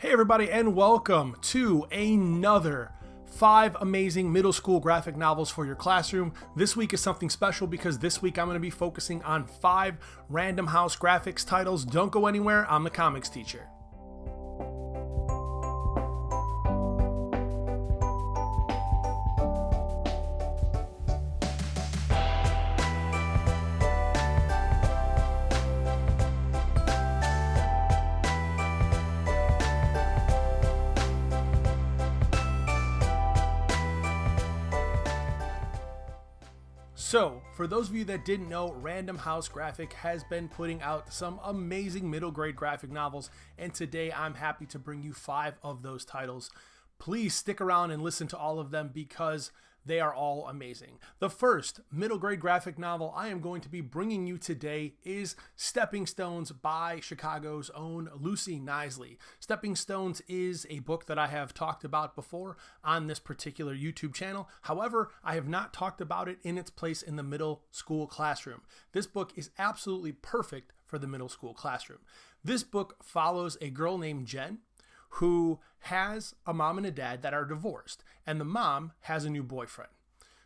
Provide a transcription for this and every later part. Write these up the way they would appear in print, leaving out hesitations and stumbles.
Hey everybody, and welcome to another 5 amazing middle school graphic novels for your classroom. This week is something special because this week I'm going to be focusing on 5 Random House graphics titles. Don't go anywhere, I'm the comics teacher. So, for those of you that didn't know, Random House Graphic has been putting out some amazing middle grade graphic novels, and today I'm happy to bring you 5 of those titles. Please stick around and listen to all of them because they are all amazing. The first middle grade graphic novel I am going to be bringing you today is Stepping Stones by Chicago's own Lucy Knisley. Stepping Stones is a book that I have talked about before on this particular YouTube channel. However, I have not talked about it in its place in the middle school classroom. This book is absolutely perfect for the middle school classroom. This book follows a girl named Jen who has a mom and a dad that are divorced, and the mom has a new boyfriend.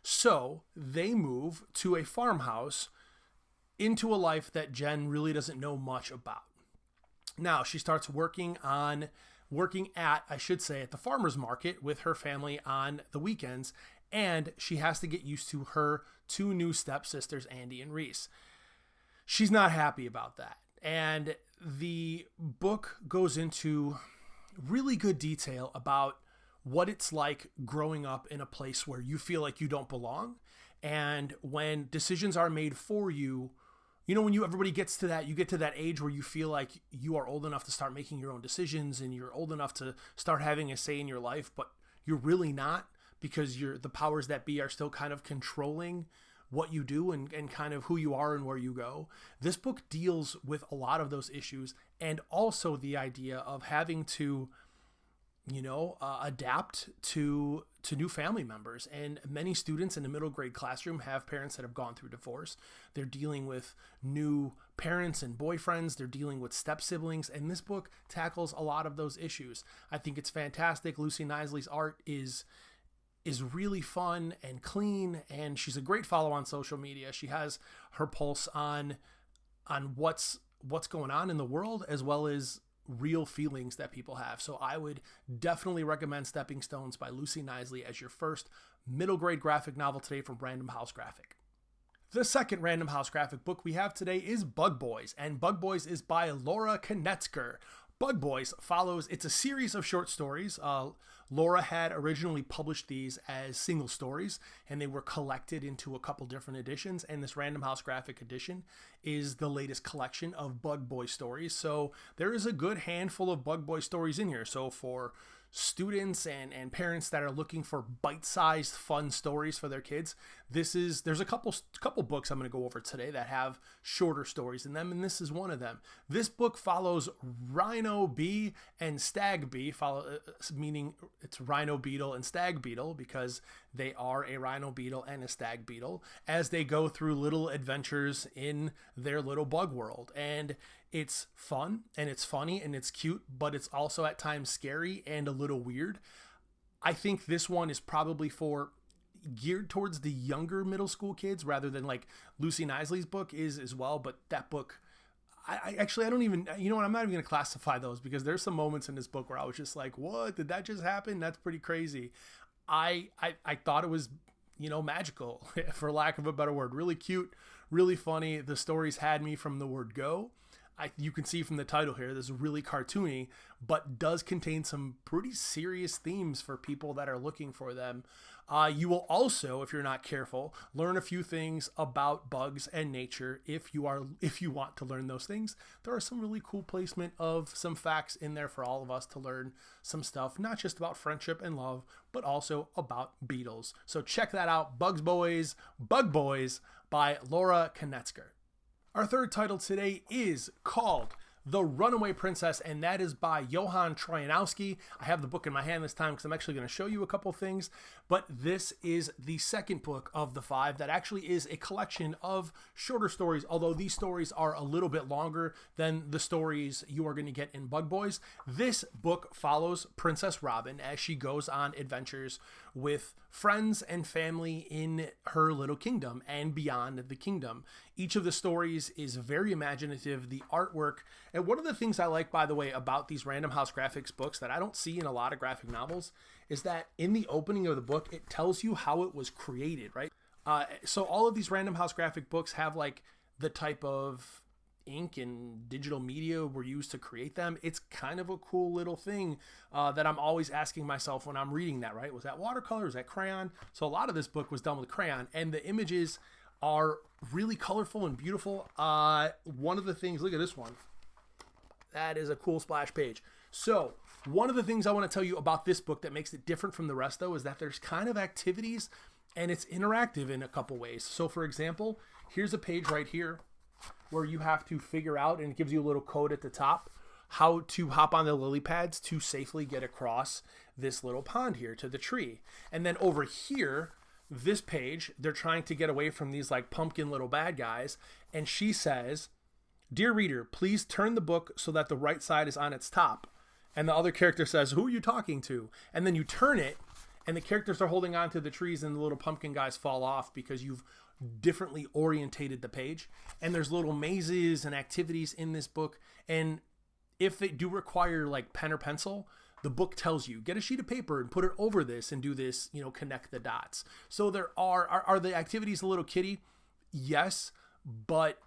So they move to a farmhouse into a life that Jen really doesn't know much about. Now she starts working at the farmer's market with her family on the weekends, and she has to get used to her 2 new stepsisters, Andy and Reese. She's not happy about that, and the book goes into really good detail about what it's like growing up in a place where you feel like you don't belong, and when decisions are made for you. You know, when everybody gets to that, you get to that age where you feel like you are old enough to start making your own decisions and you're old enough to start having a say in your life, but you're really not, because the powers that be are still kind of controlling what you do and kind of who you are and where you go. This book deals with a lot of those issues, and also the idea of having to, adapt to new family members. And many students in the middle grade classroom have parents that have gone through divorce. They're dealing with new parents and boyfriends. They're dealing with step siblings. And this book tackles a lot of those issues. I think it's fantastic. Lucy Knisley's art is really fun and clean, and she's a great follow on social media. She has her pulse on what's going on in the world, as well as real feelings that people have. So I would definitely recommend Stepping Stones by Lucy Knisley as your first middle grade graphic novel today from Random House Graphic. The second Random House Graphic book we have today is Bug Boys, and Bug Boys is by Laura Knetzger. Bug Boys it's a series of short stories. Laura had originally published these as single stories, and they were collected into a couple different editions, and this Random House Graphic edition is the latest collection of Bug Boy stories. So there is a good handful of Bug Boy stories in here. So for students and parents that are looking for bite-sized fun stories for their kids, there's a couple books I'm going to go over today that have shorter stories in them, and this is one of them. This book follows Rhino Bee and Stag Bee, meaning it's Rhino Beetle and Stag Beetle, because they are a Rhino Beetle and a Stag Beetle, as they go through little adventures in their little bug world. And it's fun, and it's funny, and it's cute, but it's also at times scary and a little weird. I think this one is probably geared towards the younger middle school kids, rather than like Lucy Knisley's book is as well. But that book, I don't even, I'm not even going to classify those, because there's some moments in this book where I was just like, what, did that just happen? That's pretty crazy. I thought it was, magical, for lack of a better word. Really cute, really funny. The stories had me from the word go. You can see from the title here, this is really cartoony, but does contain some pretty serious themes for people that are looking for them. You will also, if you're not careful, learn a few things about bugs and nature. If you want to learn those things, there are some really cool placement of some facts in there for all of us to learn some stuff, not just about friendship and love, but also about beetles. So check that out, Bug Boys by Laura Knetzger. Our third title today is called The Runaway Princess, and that is by Johan Troianowski. I have the book in my hand this time because I'm actually going to show you a couple things, but this is the second book of the 5 that actually is a collection of shorter stories, although these stories are a little bit longer than the stories you are going to get in Bug Boys. This book follows Princess Robin as she goes on adventures with friends and family in her little kingdom and beyond the kingdom. Each of the stories is very imaginative, the artwork, and one of the things I like, by the way, about these Random House Graphics books that I don't see in a lot of graphic novels is that in the opening of the book, it tells you how it was created, right? So all of these Random House Graphic books have like the type of ink and digital media were used to create them. It's kind of a cool little thing that I'm always asking myself when I'm reading that, right? Was that watercolor? Was that crayon? So a lot of this book was done with crayon, and the images are really colorful and beautiful. One of the things, look at this one. That is a cool splash page. So one of the things I want to tell you about this book that makes it different from the rest, though, is that there's kind of activities and it's interactive in a couple ways. So for example, here's a page right here where you have to figure out, and it gives you a little code at the top, how to hop on the lily pads to safely get across this little pond here to the tree. And then over here, this page, they're trying to get away from these like pumpkin little bad guys. And she says, "Dear reader, please turn the book so that the right side is on its top." And the other character says, "Who are you talking to?" And then you turn it, and the characters are holding on to the trees, and the little pumpkin guys fall off because you've differently orientated the page. And there's little mazes and activities in this book. And if they do require like pen or pencil, the book tells you, get a sheet of paper and put it over this and do this, connect the dots. So there are the activities a little kiddie? Yes, but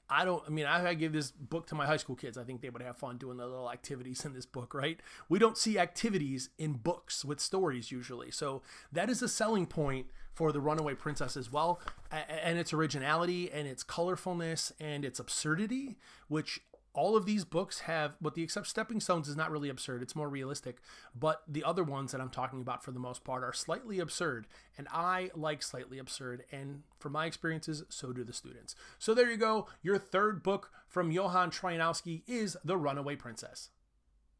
I give this book to my high school kids. I think they would have fun doing the little activities in this book, right? We don't see activities in books with stories usually. So that is a selling point for The Runaway Princess as well. And its originality and its colorfulness and its absurdity, which all of these books have, with the exception Stepping Stones is not really absurd. It's more realistic. But the other ones that I'm talking about for the most part are slightly absurd. And I like slightly absurd. And from my experiences, so do the students. So there you go. Your third book from Johan Troianowski is The Runaway Princess.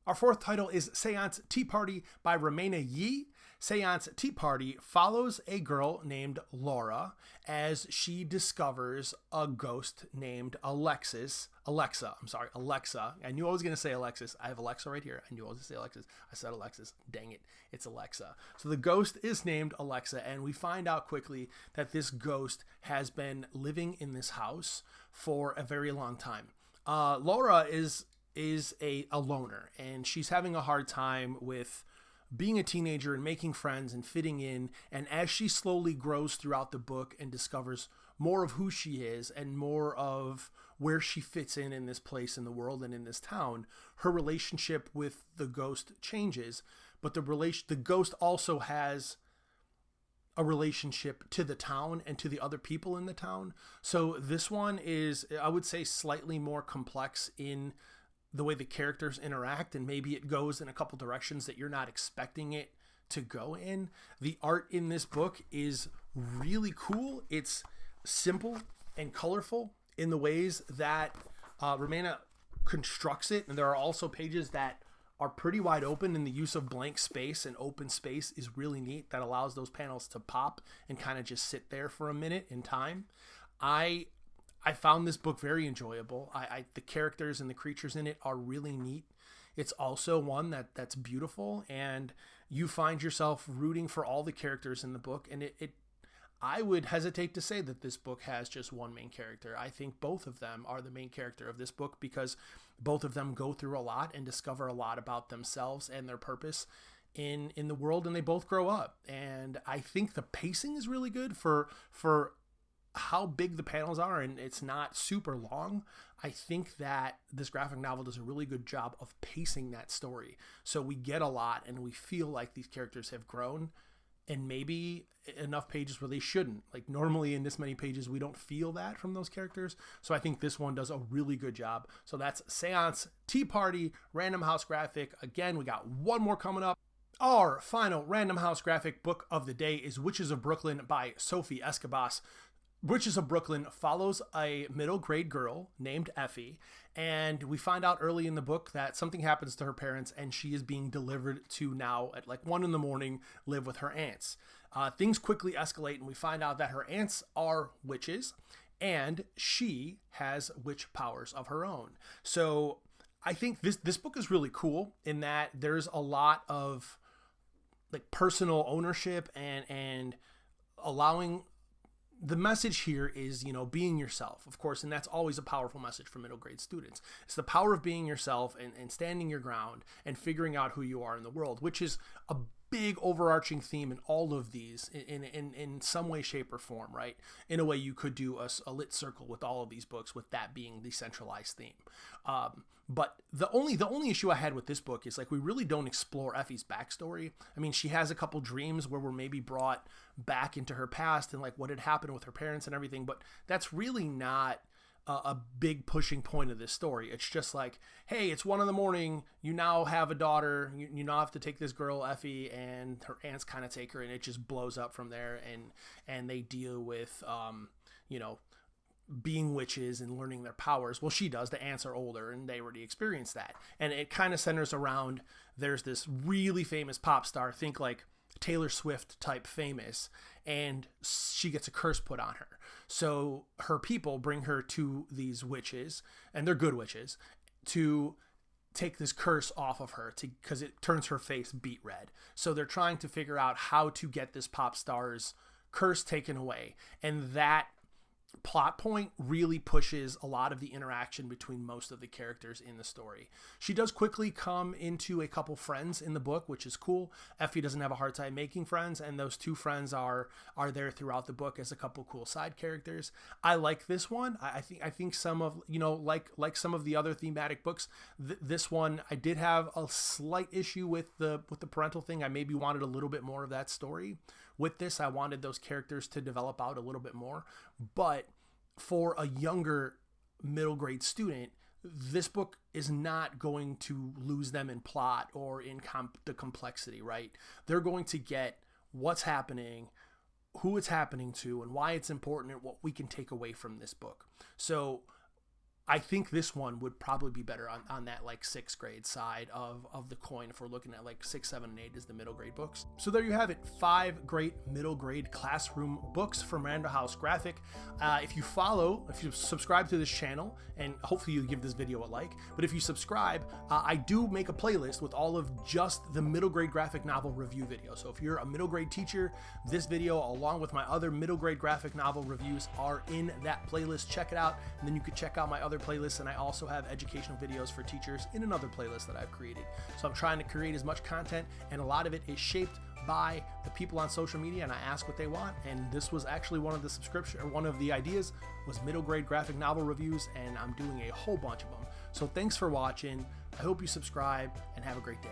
Our fourth title is Seance Tea Party by Reimena. Seance Tea Party follows a girl named Laura as she discovers a ghost named Alexa. I knew I was going to say Alexis. I have Alexa right here. I knew I was going to say Alexis. I said Alexis. Dang it. It's Alexa. So the ghost is named Alexa, and we find out quickly that this ghost has been living in this house for a very long time. Laura is a loner, and she's having a hard time with being a teenager and making friends and fitting in. And as she slowly grows throughout the book and discovers more of who she is and more of where she fits in this place in the world and in this town, her relationship with the ghost changes. But the ghost also has a relationship to the town and to the other people in the town. So this one is, I would say, slightly more complex in the way the characters interact, and maybe it goes in a couple directions that you're not expecting it to go in. The art in this book is really cool. It's simple and colorful in the ways that Reimena constructs it, and there are also pages that are pretty wide open, and the use of blank space and open space is really neat. That allows those panels to pop and kind of just sit there for a minute in time. I found this book very enjoyable. The characters and the creatures in it are really neat. It's also one that's beautiful, and you find yourself rooting for all the characters in the book. And I would hesitate to say that this book has just one main character. I think both of them are the main character of this book because both of them go through a lot and discover a lot about themselves and their purpose in the world, and they both grow up. And I think the pacing is really good for how big the panels are, and it's not super long. I think that this graphic novel does a really good job of pacing that story. So we get a lot and we feel like these characters have grown, and maybe enough pages where they shouldn't. Like normally in this many pages, we don't feel that from those characters. So I think this one does a really good job. So that's Seance Tea Party, Random House Graphic. Again, we got one more coming up. Our final Random House Graphic book of the day is Witches of Brooklyn by Sophie Escabasse. Witches of Brooklyn follows a middle grade girl named Effie, And we find out early in the book that something happens to her parents and she is being delivered to now at like 1 a.m. live with her aunts. Things quickly escalate and we find out that her aunts are witches and she has witch powers of her own. So I think this book is really cool in that there's a lot of like personal ownership and allowing. The message here is, you know, being yourself, of course, and that's always a powerful message for middle grade students. It's the power of being yourself and standing your ground and figuring out who you are in the world, which is a big overarching theme in all of these in some way, shape, or form, right? In a way, you could do a lit circle with all of these books, with that being the centralized theme. But the only issue I had with this book is like we really don't explore Effie's backstory. I mean, she has a couple dreams where we're maybe brought back into her past and like what had happened with her parents and everything, but that's really not a big pushing point of this story. It's just like, hey, it's 1 a.m. You now have a daughter. You now have to take this girl Effie, and her aunts kind of take her, and it just blows up from there. And they deal with you know, being witches and learning their powers. Well, she does. The aunts are older and they already experienced that. And it kind of centers around, there's this really famous pop star, think like Taylor Swift type famous, and she gets a curse put on her. So her people bring her to these witches, and they're good witches, to take this curse off of her because it turns her face beet red. So they're trying to figure out how to get this pop star's curse taken away. And that plot point really pushes a lot of the interaction between most of the characters in the story. She does quickly come into a couple friends in the book, which is cool. Effie doesn't have a hard time making friends, and those 2 friends are there throughout the book as a couple cool side characters. I like this one. I think some of, you know, like some of the other thematic books, this one I did have a slight issue with the parental thing. I maybe wanted a little bit more of that story. With this, I wanted those characters to develop out a little bit more. But for a younger middle grade student, this book is not going to lose them in plot or in the complexity, right? They're going to get what's happening, who it's happening to, and why it's important, and what we can take away from this book. So I think this one would probably be better on that like 6th grade side of the coin if we're looking at like 6, 7, and 8 as the middle grade books. So there you have it, 5 great middle grade classroom books from Random House Graphic. If you subscribe to this channel, and hopefully you give this video a like, but if you subscribe, I do make a playlist with all of just the middle grade graphic novel review videos. So if you're a middle grade teacher, this video along with my other middle grade graphic novel reviews are in that playlist. Check it out, and then you can check out my other playlists, and I also have educational videos for teachers in another playlist that I've created. So I'm trying to create as much content, and a lot of it is shaped by the people on social media, and I ask what they want. And this was actually one of the ideas was middle grade graphic novel reviews, and I'm doing a whole bunch of them. So thanks for watching. I hope you subscribe and have a great day.